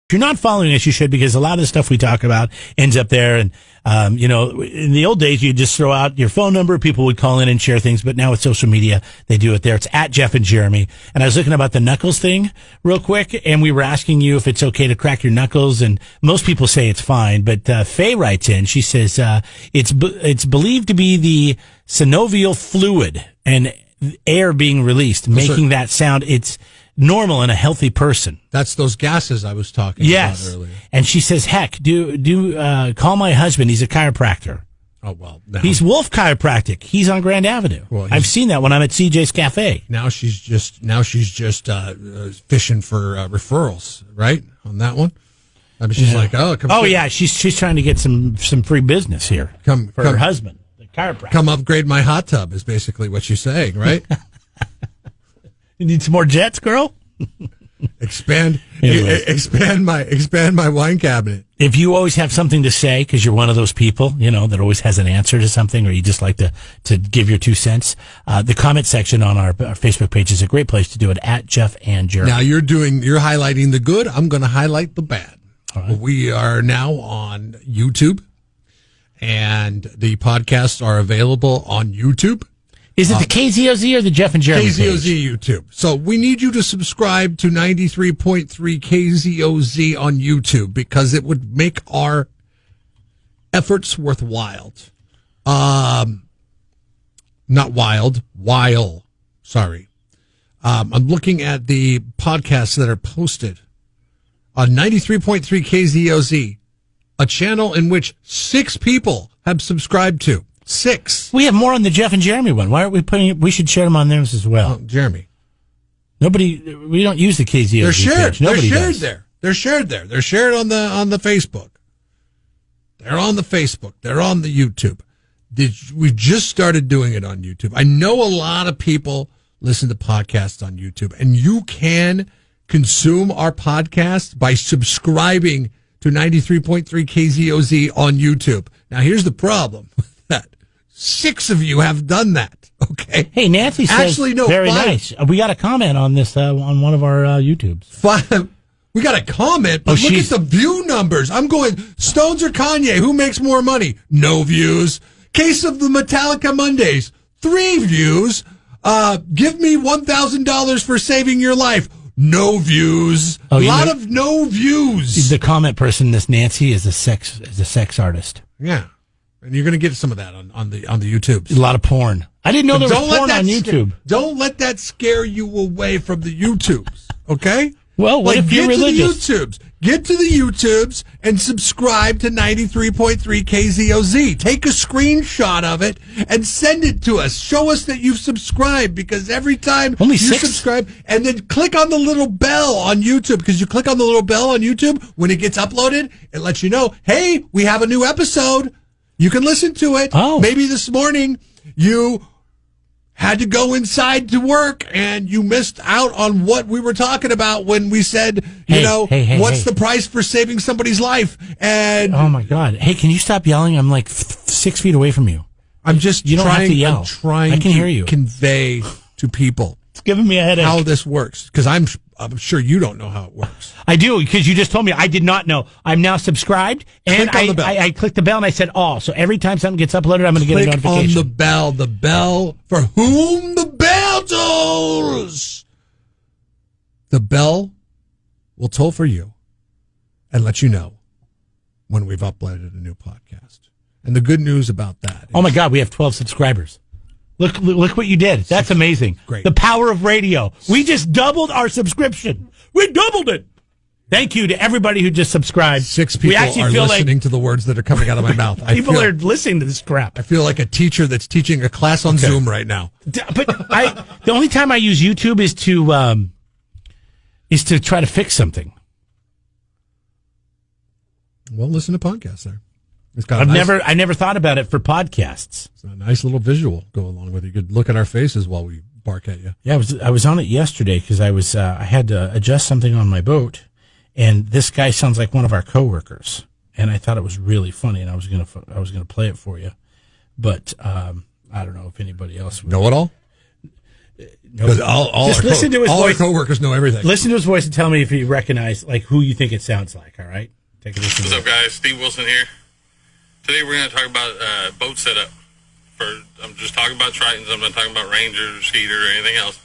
If you're not following us, you should, because a lot of the stuff we talk about ends up there. And, in the old days, you just throw out your phone number. People would call in and share things. But now with social media, they do it there. It's at Jeff and Jeremy. And I was looking about the knuckles thing real quick, and we were asking you if it's okay to crack your knuckles. And most people say it's fine. But Faye writes in. She says it's believed to be the synovial fluid and air being released, making that sound. It's normal in a healthy person. That's those gases I was talking about earlier. And she says, heck, do call my husband. He's a chiropractor. Oh, well. He's Wolf Chiropractic. He's on Grand Avenue. Well, I've seen that when I'm at CJ's Cafe. Now she's just fishing for referrals, right? On that one. I mean, she's like, she's trying to get some free business here for her husband, the chiropractor. Come upgrade my hot tub is basically what she's saying, right? You need some more jets, girl? Expand my wine cabinet. If you always have something to say, because you're one of those people, that always has an answer to something, or you just like to give your 2 cents, the comment section on our Facebook page is a great place to do it, at Jeff and Jeremy. Now you're highlighting the good. I'm going to highlight the bad. Right. We are now on YouTube, and the podcasts are available on YouTube. Is it the KZOZ or the Jeff and Jeremy KZOZ page? YouTube. So we need you to subscribe to 93.3 KZOZ on YouTube, because it would make our efforts worthwhile. Not wild, while. Sorry. I'm looking at the podcasts that are posted on 93.3 KZOZ, a channel in which 6 people have subscribed to. 6. We have more on the Jeff and Jeremy one. Why aren't we putting it? We should share them on theirs as well. Jeremy. We don't use the KZOZ They're shared. page. Nobody They're shared does. there. They're shared there. They're shared on the Facebook. They're on the Facebook. They're on the YouTube. We've just started doing it on YouTube. I know a lot of people listen to podcasts on YouTube, and you can consume our podcast by subscribing to 93.3 KZOZ on YouTube. Now, here's the problem. 6 of you have done that. Okay. Hey, Nancy says, actually, no, very 5. nice. We got a comment on this on one of our YouTubes. 5. We got a comment, but look at the view numbers. I'm going, Stones or Kanye, who makes more money? No views. Case of the Metallica Mondays, 3 views. Give me $1,000 for saving your life. No views. A lot of no views. The comment person, this Nancy, is a sex artist. Yeah. And you're going to get some of that on the YouTubes. A lot of porn. I didn't know there was porn on YouTube. Don't let that scare you away from the YouTubes, okay? Well, what if you're religious? Get to the YouTubes and subscribe to 93.3 KZOZ. Take a screenshot of it and send it to us. Show us that you've subscribed, because every time you subscribe, and then click on the little bell on YouTube, because you click on the little bell on YouTube, when it gets uploaded, it lets you know, hey, we have a new episode. You can listen to it. Oh. Maybe this morning you had to go inside to work and you missed out on what we were talking about when we said, what's the price for saving somebody's life? And oh my God. Hey, can you stop yelling? I'm like 6 feet away from you. I'm just you don't trying, have to yell. I'm trying I can hear you. Convey to people. It's giving me a headache. How this works. Because I'm sure you don't know how it works. I do, because you just told me. I did not know. I'm now subscribed, and I clicked the bell, and I said all. So every time something gets uploaded, I'm going to get a notification. Click on the bell for whom the bell tolls. The bell will toll for you and let you know when we've uploaded a new podcast. And the good news about that. Oh my God, we have 12 subscribers. Look what you did. That's amazing. Great. The power of radio. We just doubled our subscription. We doubled it. Thank you to everybody who just subscribed. 6 people are listening to the words that are coming out of my mouth. People are listening to this crap. I feel like a teacher that's teaching a class on Zoom right now. But the only time I use YouTube is to try to fix something. Well, listen to podcasts there. I never thought about it for podcasts. It's a nice little visual go along with it. You could look at our faces while we bark at you. Yeah, I was on it yesterday because I had to adjust something on my boat, and this guy sounds like one of our coworkers, and I thought it was really funny, and I was gonna play it for you, but I don't know if anybody else would. Know it all? Because all Just listen to his our voice. coworkers know everything. Listen to his voice and tell me if you recognize like who you think it sounds like. All right, take a listen. What's up, guys? Steve Wilson here. Today we're going to talk about boat setup. I'm just talking about Tritons. I'm not talking about Ranger, Skeeter, or anything else.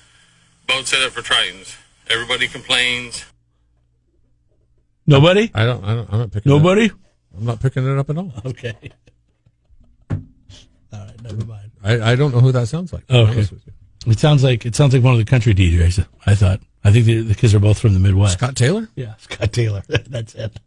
Boat setup for Tritons. Everybody complains. Nobody? I'm not picking. Nobody? I'm not picking it up at all. Okay. All right, never mind. I don't know who that sounds like. Oh, okay. It sounds like one of the country DJs. I think the kids are both from the Midwest. Scott Taylor? Yeah, Scott Taylor. That's it.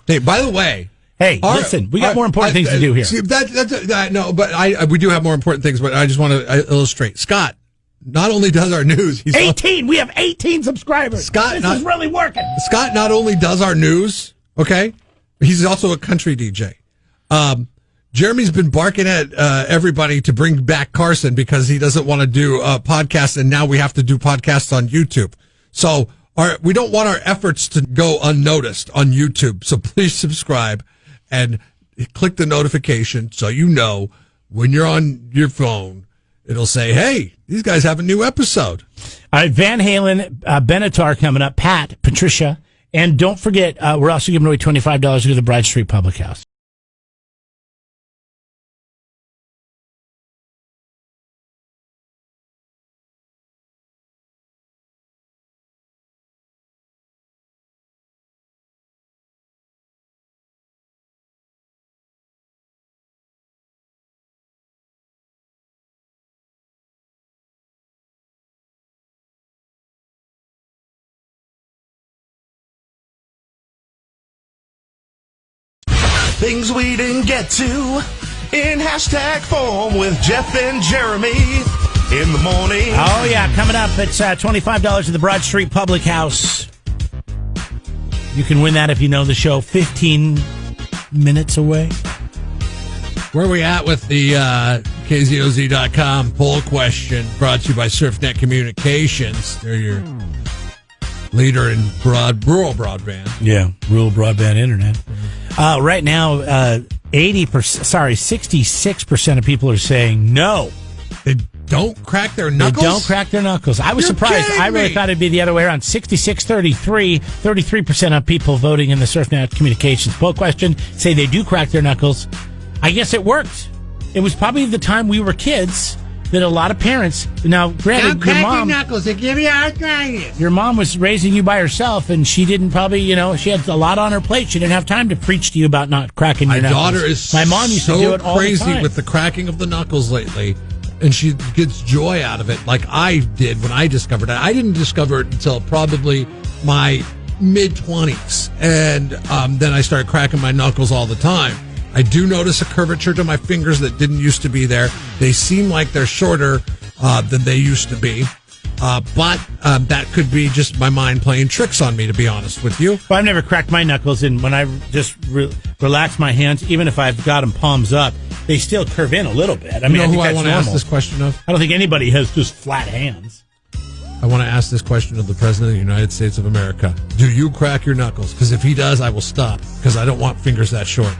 Hey, by the way, hey, listen, we got more important things to do here. See, no, but we do have more important things. But I just want to illustrate. Scott not only does our news, he's 18. We have 18 subscribers. This is really working. Scott not only does our news, okay, he's also a country DJ. Jeremy's been barking at everybody to bring back Carson because he doesn't want to do podcasts, and now we have to do podcasts on YouTube. So we don't want our efforts to go unnoticed on YouTube. So please subscribe and click the notification so you know when you're on your phone, it'll say, hey, these guys have a new episode. All right, Van Halen, Benatar coming up, Pat, Patricia, and don't forget, we're also giving away $25 to the Bride Street Public House. Things we didn't get to in hashtag form with Jeff and Jeremy in the morning. Oh, yeah, coming up, it's $25 to the Broad Street Public House. You can win that if you know the show 15 minutes away. Where are we at with the KZOZ.com poll question brought to you by SurfNet Communications? They're your leader in rural broadband. Yeah, rural broadband internet. Right now, 66% of people are saying no. They don't crack their knuckles? They don't crack their knuckles. I was surprised. I really thought it'd be the other way around. 66-33, 33% of people voting in the SurfNet Communications poll question say they do crack their knuckles. I guess it worked. It was probably the time we were kids that a lot of parents. Now, granted, your mom, knuckles. They give you arthritis. your mom was raising you by herself, and she didn't probably, she had a lot on her plate. She didn't have time to preach to you about not cracking your knuckles. My daughter is My mom used so to do it all crazy the time. with the cracking of the knuckles lately, and she gets joy out of it, like I did when I discovered it. I didn't discover it until probably my mid-20s, and then I started cracking my knuckles all the time. I do notice a curvature to my fingers that didn't used to be there. They seem like they're shorter than they used to be. But that could be just my mind playing tricks on me, to be honest with you. Well, I've never cracked my knuckles, and when I just relax my hands, even if I've got them palms up, they still curve in a little bit. I mean, you know I think who I that's want to normal. ask this question of? I don't think anybody has just flat hands. I want to ask this question of the President of the United States of America. Do you crack your knuckles? Because if he does, I will stop, because I don't want fingers that short.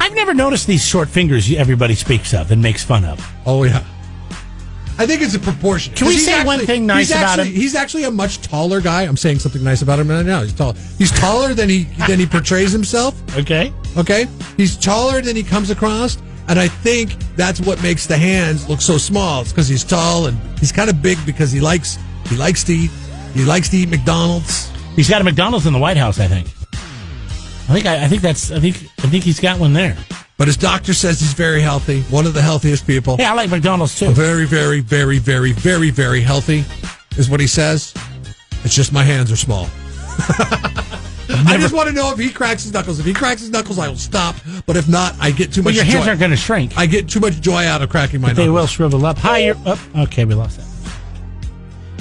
I've never noticed these short fingers everybody speaks of and makes fun of. Oh, yeah. I think it's a proportion. Can we say one thing nice about him? He's actually a much taller guy. I'm saying something nice about him right now. He's tall. He's taller than he portrays himself. Okay. Okay? He's taller than he comes across, and I think that's what makes the hands look so small. It's because he's tall, and he's kind of big because he likes to eat McDonald's. He's got a McDonald's in the White House, I think. I think he's got one there. But his doctor says he's very healthy. One of the healthiest people. Yeah, I like McDonald's too. Very, very, very, very, very, very healthy is what he says. It's just my hands are small. I just want to know if he cracks his knuckles. If he cracks his knuckles, I will stop. But if not, I get too much joy. Your hands aren't going to shrink. I get too much joy out of cracking my knuckles. They will shrivel up. Hi, you're up. Okay, we lost that.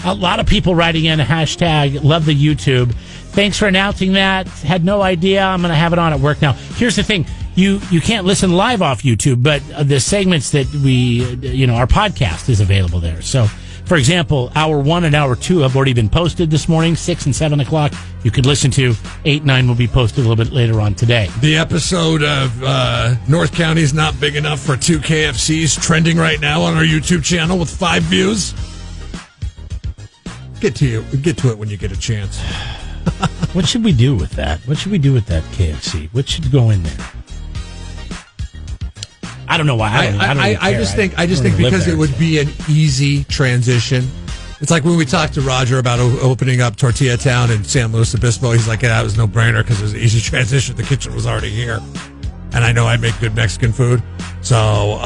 A lot of people writing in a hashtag, love the YouTube. Thanks for announcing that. Had no idea. I'm going to have it on at work now. Here's the thing. You can't listen live off YouTube, but the segments that our podcast is available there. So, for example, hour 1 and hour 2 have already been posted this morning, 6 and 7 o'clock. You could listen to 8 and 9 will be posted a little bit later on today. The episode of North County is not big enough for 2 KFCs trending right now on our YouTube channel with 5 views. Get to it when you get a chance. What should we do with that? What should we do with that KFC? What should go in there? I don't know why. I just think because it would be an easy transition. It's like when we talked to Roger about opening up Tortilla Town in San Luis Obispo. He's like, yeah, it was no brainer because it was an easy transition. The kitchen was already here, and I know I make good Mexican food, so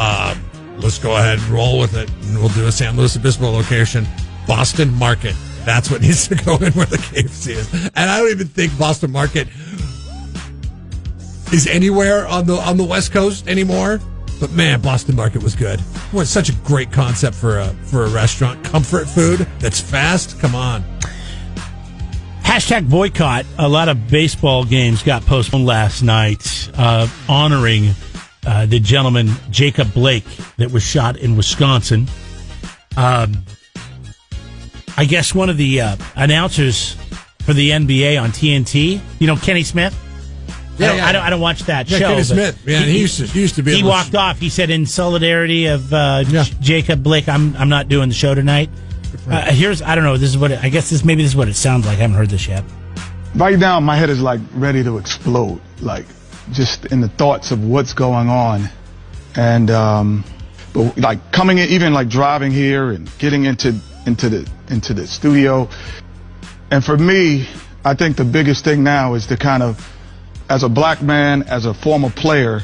let's go ahead and roll with it. And we'll do a San Luis Obispo location, Boston Market. That's what needs to go in where the KFC is. And I don't even think Boston Market is anywhere on the West Coast anymore. But man, Boston Market was good. What such a great concept for a restaurant. Comfort food that's fast. Come on. Hashtag boycott. A lot of baseball games got postponed last night, honoring the gentleman Jacob Blake that was shot in Wisconsin. I guess one of the announcers for the NBA on TNT, Kenny Smith. I don't watch that show. Kenny Smith. Yeah, he used to be. He walked off. He said, in solidarity of Jacob Blake, I'm not doing the show tonight. I don't know. This is what this is what it sounds like. I haven't heard this yet. Right now, my head is like ready to explode. Like just in the thoughts of what's going on, and but like coming in, even like driving here and getting into the studio, and for me, I think the biggest thing now is to kind of, as a black man, as a former player,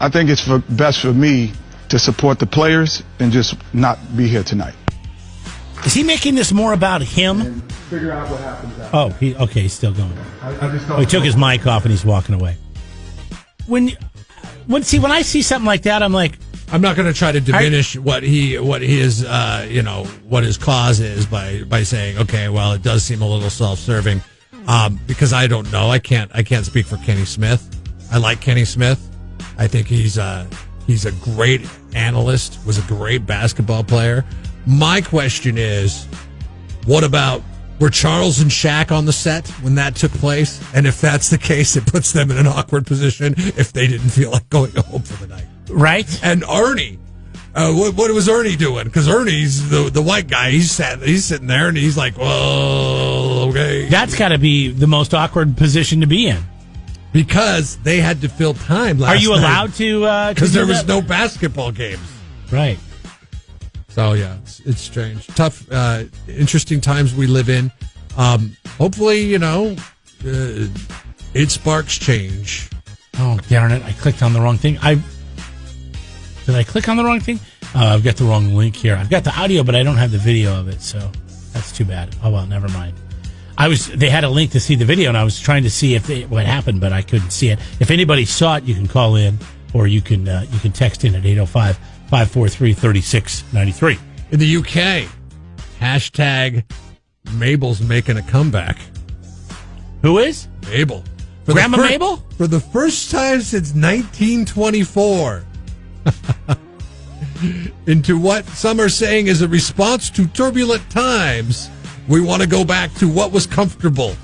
I think it's best for me to support the players and just not be here tonight. Is he making this more about him? And figure out what happens after. He's still going. I just he took his mic off and he's walking away. When I see something like that, I'm like, I'm not going to try to diminish what his cause is by saying, okay, well, it does seem a little self-serving, because I don't know. I can't speak for Kenny Smith. I like Kenny Smith. I think he's a great analyst, was a great basketball player. My question is, were Charles and Shaq on the set when that took place? And if that's the case, it puts them in an awkward position if they didn't feel like going home for the night. Right. And Ernie, what was Ernie doing? Because Ernie's the white guy. He's sitting there and he's like, well, okay. That's got to be the most awkward position to be in. Because they had to fill time last night. Are you allowed to? Because there was no basketball games. Right. So, yeah, it's strange. Tough, interesting times we live in. Hopefully, it sparks change. Oh, darn it. I clicked on the wrong thing. Did I click on the wrong thing? I've got the wrong link here. I've got the audio, but I don't have the video of it, so that's too bad. Oh, well, never mind. They had a link to see the video, and I was trying to see what happened, but I couldn't see it. If anybody saw it, you can call in, or you can text in at 805-543-3693. In the UK, hashtag Mabel's making a comeback. Who is? Mabel. Grandma Mabel? For the first time since 1924. Into what some are saying is a response to turbulent times, we want to go back to what was comfortable.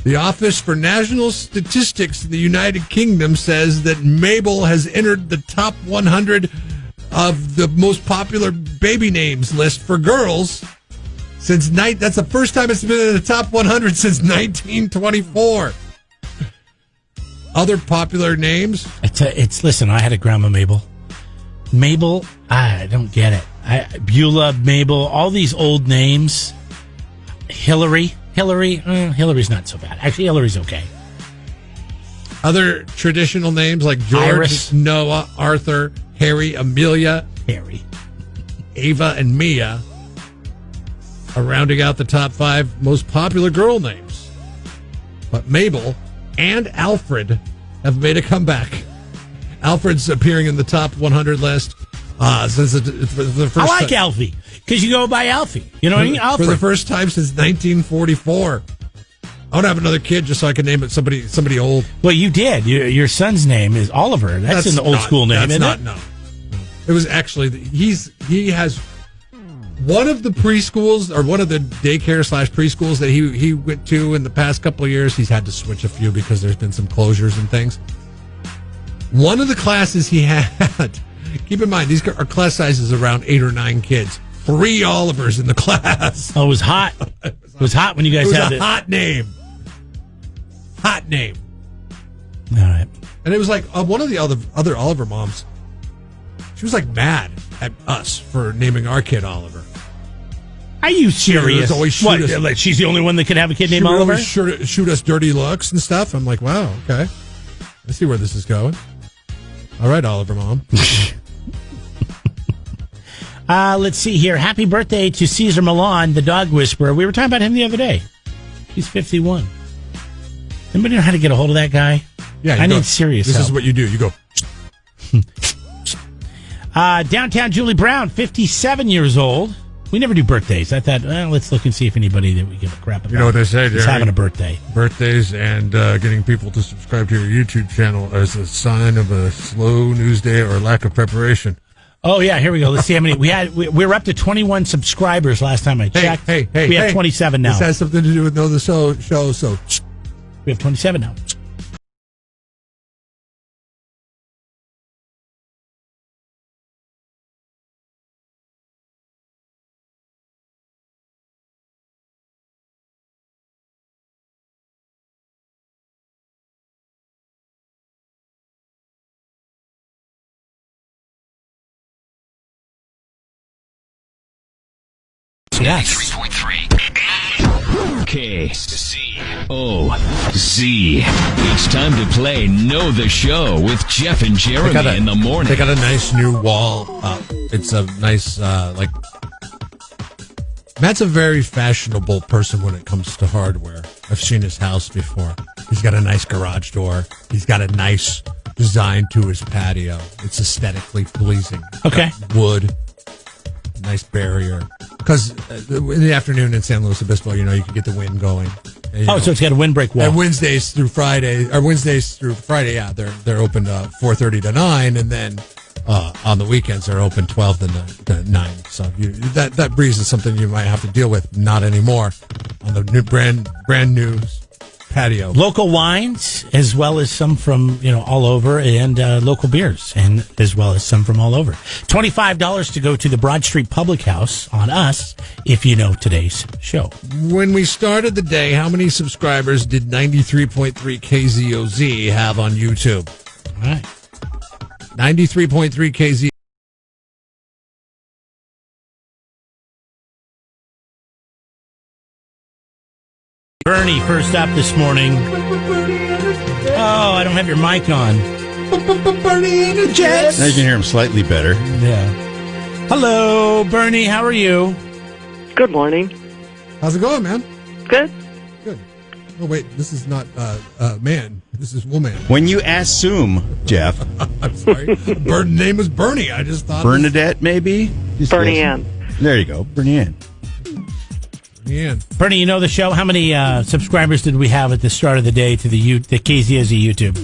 The Office for National Statistics in the United Kingdom says that Mabel has entered the top 100 of the most popular baby names list for girls since that's the first time it's been in the top 100 since 1924. Other popular names? Listen, I had a Grandma Mabel. Mabel, I don't get it. Beulah, Mabel, all these old names. Hillary, Hillary's not so bad. Actually, Hillary's okay. Other traditional names like George, Iris, Noah, Arthur, Harry, Amelia, Ava, and Mia are rounding out the top 5 most popular girl names. But Mabel and Alfred have made a comeback. Alfred's appearing in the top 100 list since the first time. I like Alfie because you go by Alfie. You know what I mean? Alfred. For the first time since 1944. I want to have another kid just so I can name it somebody old. Well, you did. Your son's name is Oliver. That's in the old school name, isn't it? No. It was actually he has one of the preschools or one of the daycare / preschools that he went to in the past couple of years. He's had to switch a few because there's been some closures and things. One of the classes he had, keep in mind these are class sizes around 8 or 9 kids. 3 Olivers in the class. Oh, it was hot. It was hot when you guys It was had a it. hot name. Hot name. All right. And it was like one of the other Oliver moms. She was like mad at us for naming our kid Oliver. Are you serious? would always shoot What? us. Like, she's the only one that could have a kid She named would Oliver? always shoot us dirty looks and stuff. I'm like, wow, okay. I see where this is going. All right, Oliver mom. Let's see here. Happy birthday to Caesar Milan, the dog whisperer. We were talking about him the other day. He's 51. Anybody know how to get a hold of that guy? Yeah, I need serious This help. is what you do. You go. Downtown Julie Brown, 57 years old. We never do birthdays. I thought, well, let's look and see if anybody that we give a crap about You know what they say, is Jerry? having a birthday. Birthdays and getting people to subscribe to your YouTube channel as a sign of a slow news day or lack of preparation. Oh, yeah, here we go. Let's see how many. We were up to 21 subscribers last time I checked. Hey, we have 27 now. This has something to do with Know the Show, so We have 27 now. Yes. 93.3 KCOZ. It's time to play Know the Show with Jeff and Jeremy in the morning. They got a nice new wall up. It's a nice, Matt's a very fashionable person when it comes to hardware. I've seen his house before. He's got a nice garage door. He's got a nice design to his patio. It's aesthetically pleasing. Okay. Wood. Nice barrier. Because in the afternoon in San Luis Obispo, you can get the wind going. And, So it's got a windbreak wall. and Wednesdays through Friday, yeah, they're open 4:30 to 9, and then on the weekends they're open 12 to 9. So that breeze is something you might have to deal with. Not anymore on the new brand new patio. Local wines, as well as some from all over, and local beers, and as well as some from all over. $25 to go to the Broad Street Public House on us if you know today's show. When we started the day, how many subscribers did 93.3 KZOZ have on YouTube? All right. 93.3 KZ. Bernie, first up this morning. Oh, I don't have your mic on. Bernie and the Jets. Now you can hear him slightly better. Yeah. Hello, Bernie. How are you? Good morning. How's it going, man? Good. Good. Oh, wait, this is not man. This is woman. When you assume, Jeff, I'm sorry. Name was Bernie. I just thought. Bernadette, maybe? Just Bernie guess. Ann. There you go, Bernie Ann. Yeah. Bernie, you know the show. How many subscribers did we have at the start of the day to the KZSE YouTube?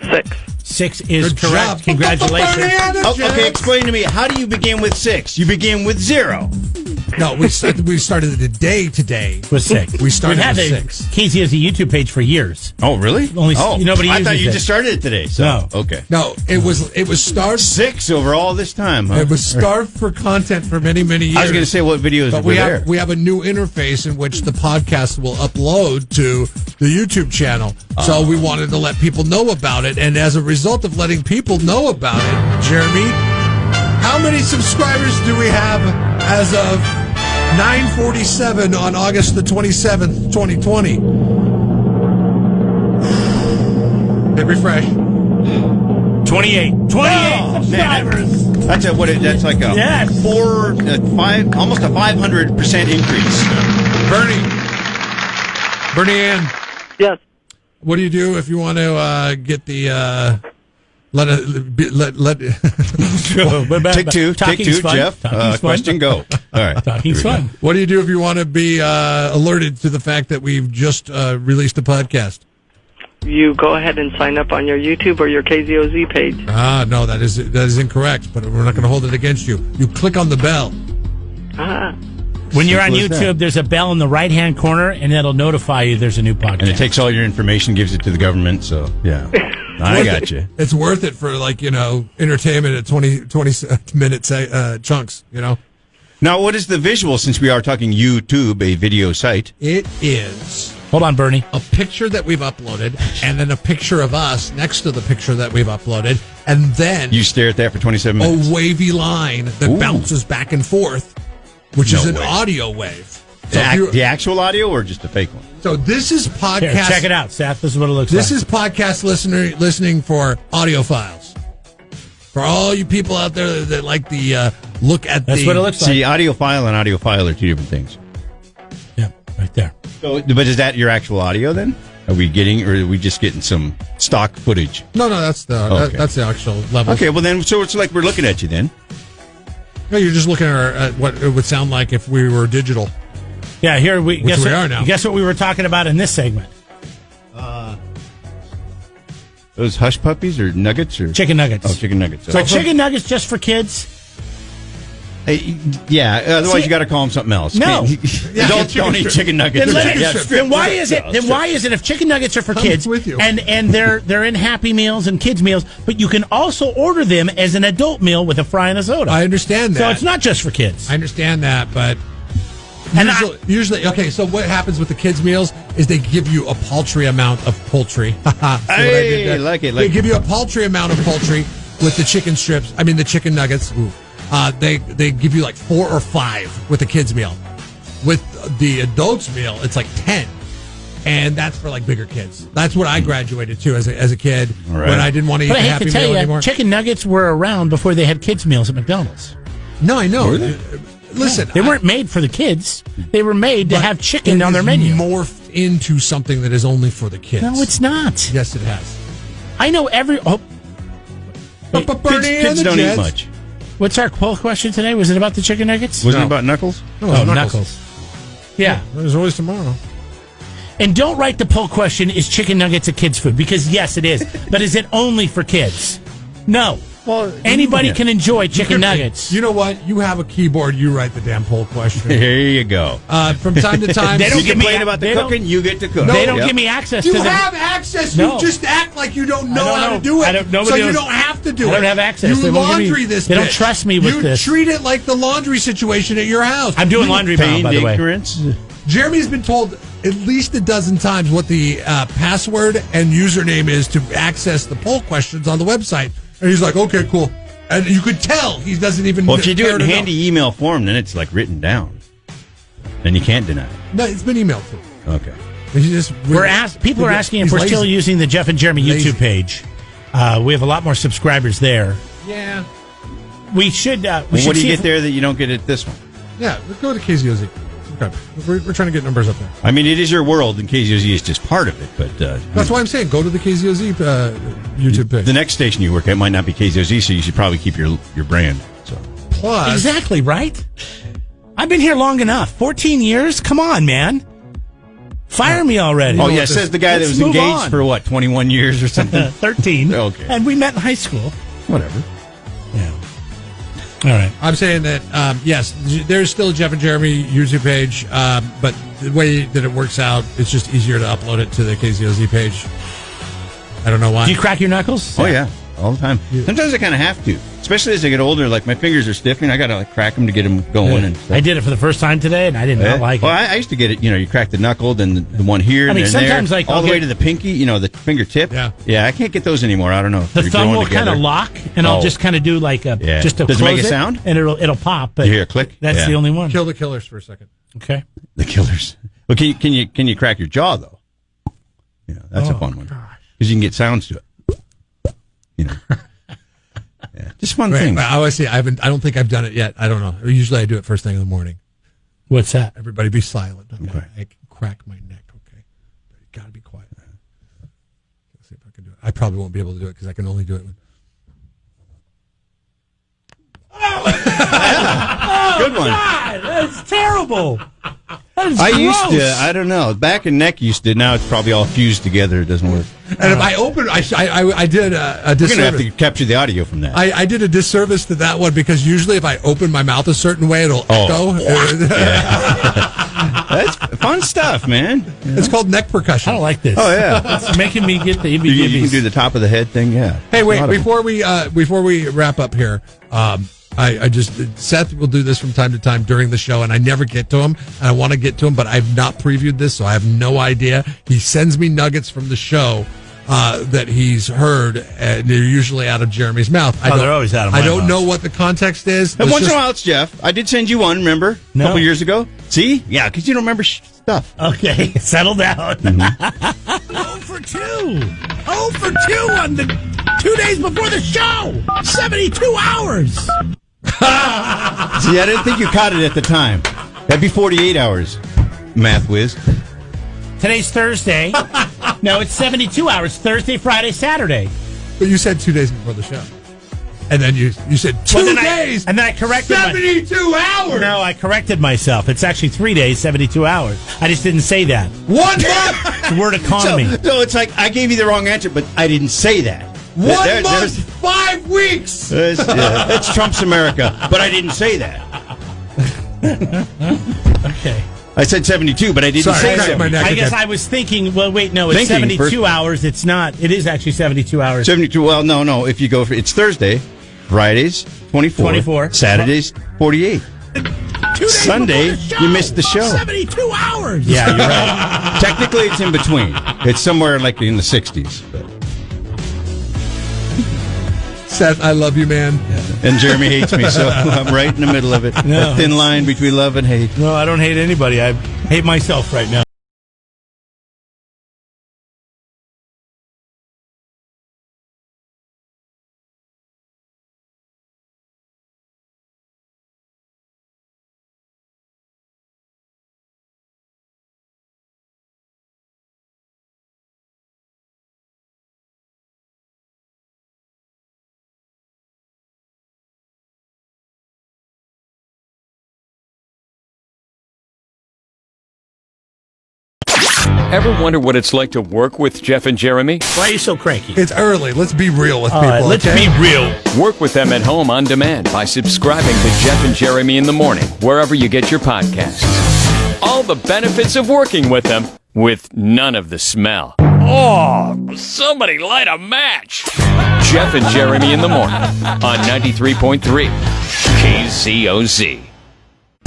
6. 6 is Good correct. job. Congratulations. Bernie and the Oh, Jets. okay, explain to me. How do you begin with 6? You begin with 0. No, we started the day today. With 6. We started We've had with the 6. KZSE YouTube page for years. Oh, really? Only nobody I thought uses you it. just started it today. So No. okay. No, it was starved. 6 over all this time. Huh? It was starved for content for many years. I was going to say what videos But were we there. have a new interface in which the podcast will upload to the YouTube channel. So we wanted to let people know about it. And as a result of letting people know about it, Jeremy, how many subscribers do we have as of 9:47 on August the 27th, 2020? Hit refresh. 28. 28 subscribers. That's that's like a Yes. 5, almost a 500% increase. Bernie Ann, Yes. what do you do if you want to get the let Take two, Talking's fun. Jeff. Talking's fun. Question go. All right. Talking's fun. What do you do if you want to be alerted to the fact that we've just released a podcast? You go ahead and sign up on your YouTube or your KZOZ page. No, that is incorrect, but we're not going to hold it against you. You click on the bell. Ah. When you're on Simple as YouTube, that. there's a bell in the right-hand corner, and that'll notify you there's a new podcast. And it takes all your information, gives it to the government. So, yeah. I got you. It's worth it for, entertainment at 20 minute chunks, Now, what is the visual, since we are talking YouTube, a video site? It is Hold on, Bernie. a picture that we've uploaded, and then a picture of us next to the picture that we've uploaded, and then You stare at that for 27 minutes. a wavy line that Ooh. bounces back and forth, which is No an way. audio wave. The actual audio or just a fake one? So this is podcast. Here, check it out, Seth. This is what it looks like. This is podcast listening for audio files. For all you people out there that like the look at That's the... what it looks like. See, audio file and audio file are two different things. Yeah, right there. So, but is that your actual audio then? Are we getting, or are we just getting some stock footage? No, that's Okay. that's the actual level. Okay, well then, so it's like we're looking at you then. No, you're just looking at what it would sound like if we were digital. Yeah, here we Which we are now. Guess what we were talking about in this segment? Those hush puppies or nuggets or Chicken nuggets. Oh, chicken nuggets. So chicken nuggets just for kids? Hey, yeah, otherwise See- you got to call them something else. No. Adults don't eat chicken nuggets. Then, let it- Yeah, then why is it? Then why is it if chicken nuggets are for I'm kids with you. and they're in Happy Meals and kids meals, but you can also order them as an adult meal with a fry and a soda. I understand that. So it's not just for kids. I understand that, but And usually, okay. So what happens with the kids' meals is they give you a paltry amount of poultry. See what I did there? like it. They give you a paltry amount of poultry with the chicken strips. I mean, the chicken nuggets. Ooh. They give you like 4 or 5 with the kids' meal. With the adults' meal, it's like 10. And that's for like bigger kids. That's what I graduated to as a kid All right. when I didn't want to eat But I the hate Happy to tell Meal you, anymore. chicken nuggets were around before they had kids meals at McDonald's. No, I know. Listen, They weren't made for the kids. They were made to but have chicken it on their is menu. morphed into something that is only for the kids. No, it's not. Yes, it has. I know every. Oh, But Bernie and Kids the don't Jets. eat much. what's our poll question today? Was it about the chicken nuggets? Wasn't it about Knuckles? Oh, Knuckles. Yeah. There's always tomorrow. And don't write the poll question, is chicken nuggets a kid's food? Because yes, it is. But is it only for kids? No. Well, Anybody can enjoy chicken nuggets. You know what? You have a keyboard. You write the damn poll question. Here you go. From time to time, They don't You give me complain a- about the they don't- cooking, you get to cook. They don't Yep. give me access you to the... have access. No. You just act like you don't know I don't how know. to do it. I don't- nobody so you knows- don't have to do it. I don't have access. You They won't give me- laundry this. they don't bitch. trust me with you this. treat it like the laundry situation at your house. I'm doing laundry now, Feigned by the way. ignorance. Jeremy's been told at least a dozen times what the password and username is to access the poll questions on the website, and he's like, "Okay, cool." And you could tell he doesn't even. Well, if you do care it to in know. handy email form, then it's like written down. Then you can't deny it. No, it's been emailed to him. Okay. He's just People are asking if he's we're still lazy. using the Jeff and Jeremy Lazy. YouTube page. We have a lot more subscribers there. Yeah, We should. Well, We should what do see you if- get there that you don't get at this one? yeah. Let's go to KZOZ. Okay, we're trying to get numbers up there. I mean, it is your world, and KZOZ is just part of it. But That's why I'm saying go to the KZOZ YouTube page. the next station you work at might not be KZOZ, so you should probably keep your brand. So Plus, Exactly, right? I've been here long enough. 14 years? Come on, man. Fire me already. oh yeah, says the guy that Let's was move engaged on. for what 21 years or something. 13. Okay. And we met in high school. Whatever. Yeah. All right. I'm saying that yes, there's still a Jeff and Jeremy YouTube page, but the way that it works out, it's just easier to upload it to the KZOZ page. I don't know why. Do you crack your knuckles? Oh yeah, all the time. Sometimes I kind of have to, especially as I get older. Like my fingers are stiffening, I gotta like crack them to get them going. And stuff. I did it for the first time today, and I did not like well, it. I used to get it. You know, you crack the knuckle, then the one here, I mean, and then sometimes, there, like, all I'll the way get- to the pinky. You know, the fingertip. Yeah. I can't get those anymore. I don't know. The They're thumb growing will kind together. of lock, and I'll Oh. just kind of do like a Yeah. just to Does it close make a sound? and it'll pop. But You hear a click? That's Yeah. the only one. Kill the killers for a second. Okay. The killers. Well, can you crack your jaw though? You know, that's a fun one because you can get sounds to it. You know, yeah, just fun Wait, things. I always say I don't think I've done it yet. I don't know. Usually I do it first thing in the morning. What's that? Everybody be silent. Okay. Okay. I can crack my neck. Okay. But you got to be quiet. Let's see if I can do it. I probably won't be able to do it because I can only do it when. Good one. God, that's terrible. That is I used gross. to. I don't know. Back and neck used to. Now it's probably all fused together. It doesn't work. And if I open, I did a We're gonna have disservice. to capture the audio from that. I did a disservice to that one because usually if I open my mouth a certain way, it'll Oh. echo. That's fun stuff, man. It's called neck I percussion. don't like this. Oh yeah. It's making me get the You can heebie-jeebies. do the top of the head thing. Yeah. Hey, A wait! lot of them. Before we wrap up here, I just Seth will do this from time to time during the show, and I never get to him. And I want to get to him, but I've not previewed this, so I have no idea. He sends me nuggets from the show that he's heard, and they're usually out of Jeremy's mouth. They're always out of my I don't mouth. know what the context is. And once in a while, it's Jeff. I did send you one, remember? No. A couple years ago. See? Yeah, because you don't remember stuff. Okay, settle down. Mm-hmm. 0 for 2. 0 for 2 on the 2 days before the show. 72 hours. See, I didn't think you caught it at the time. That'd be 48 hours, math whiz. Today's Thursday. No, it's 72 hours. Thursday, Friday, Saturday. But you said 2 days before the show. And then you said 2 days. And then I corrected 72 hours. No, I corrected myself. It's actually 3 days, 72 hours. I just didn't say that. 1 month. It's word economy. So it's like I gave you the wrong answer, but I didn't say that. 1 month, 5 weeks. It's Trump's America, but I didn't say that. Okay. I said 72, but I didn't say cracked my 72. neck I guess again. I was thinking, well, wait, no, it's 72 hours. It's not. It is actually 72 hours. 72, well, no. If you go for it's Thursday, Fridays, 24. Saturdays, 48. 2 days Sunday, before the show. you missed the show. 72 hours. Yeah, you're right. Technically, it's in between. It's somewhere like in the 60s. But. Seth, I love you, man. And Jeremy hates me, so I'm right in the middle of it. No. A thin line between love and hate. No, I don't hate anybody. I hate myself right now. Ever wonder what it's like to work with Jeff and Jeremy? Why are you so cranky? It's early. Let's be real with All people. right, let's okay? be real. Work with them at home on demand by subscribing to Jeff and Jeremy in the morning, wherever you get your podcasts. All the benefits of working with them, with none of the smell. Oh, somebody light a match. Jeff and Jeremy in the morning on 93.3 KZOZ.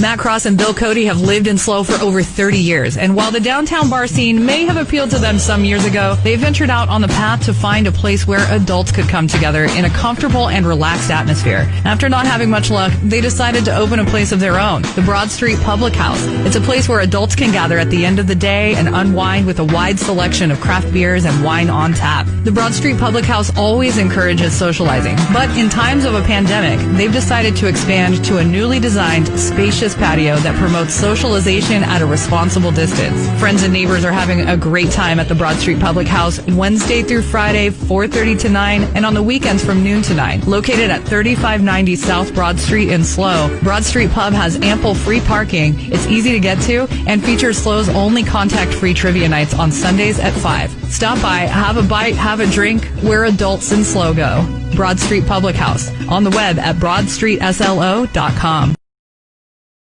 Matt Cross and Bill Cody have lived in SLO for over 30 years, and while the downtown bar scene may have appealed to them some years ago, they ventured out on the path to find a place where adults could come together in a comfortable and relaxed atmosphere. After not having much luck, they decided to open a place of their own, the Broad Street Public House. It's a place where adults can gather at the end of the day and unwind with a wide selection of craft beers and wine on tap. The Broad Street Public House always encourages socializing, but in times of a pandemic, they've decided to expand to a newly designed, spacious patio that promotes socialization at a responsible distance. Friends and neighbors are having a great time at the Broad Street Public House Wednesday through Friday, 4:30 to 9, and on the weekends from noon to 9. Located at 3590 South Broad Street in SLO, Broad Street Pub has ample free parking, it's easy to get to, and features SLO's only contact-free trivia nights on Sundays at 5. Stop by, have a bite, have a drink, where adults in SLO go. Broad Street Public House, on the web at broadstreetslo.com.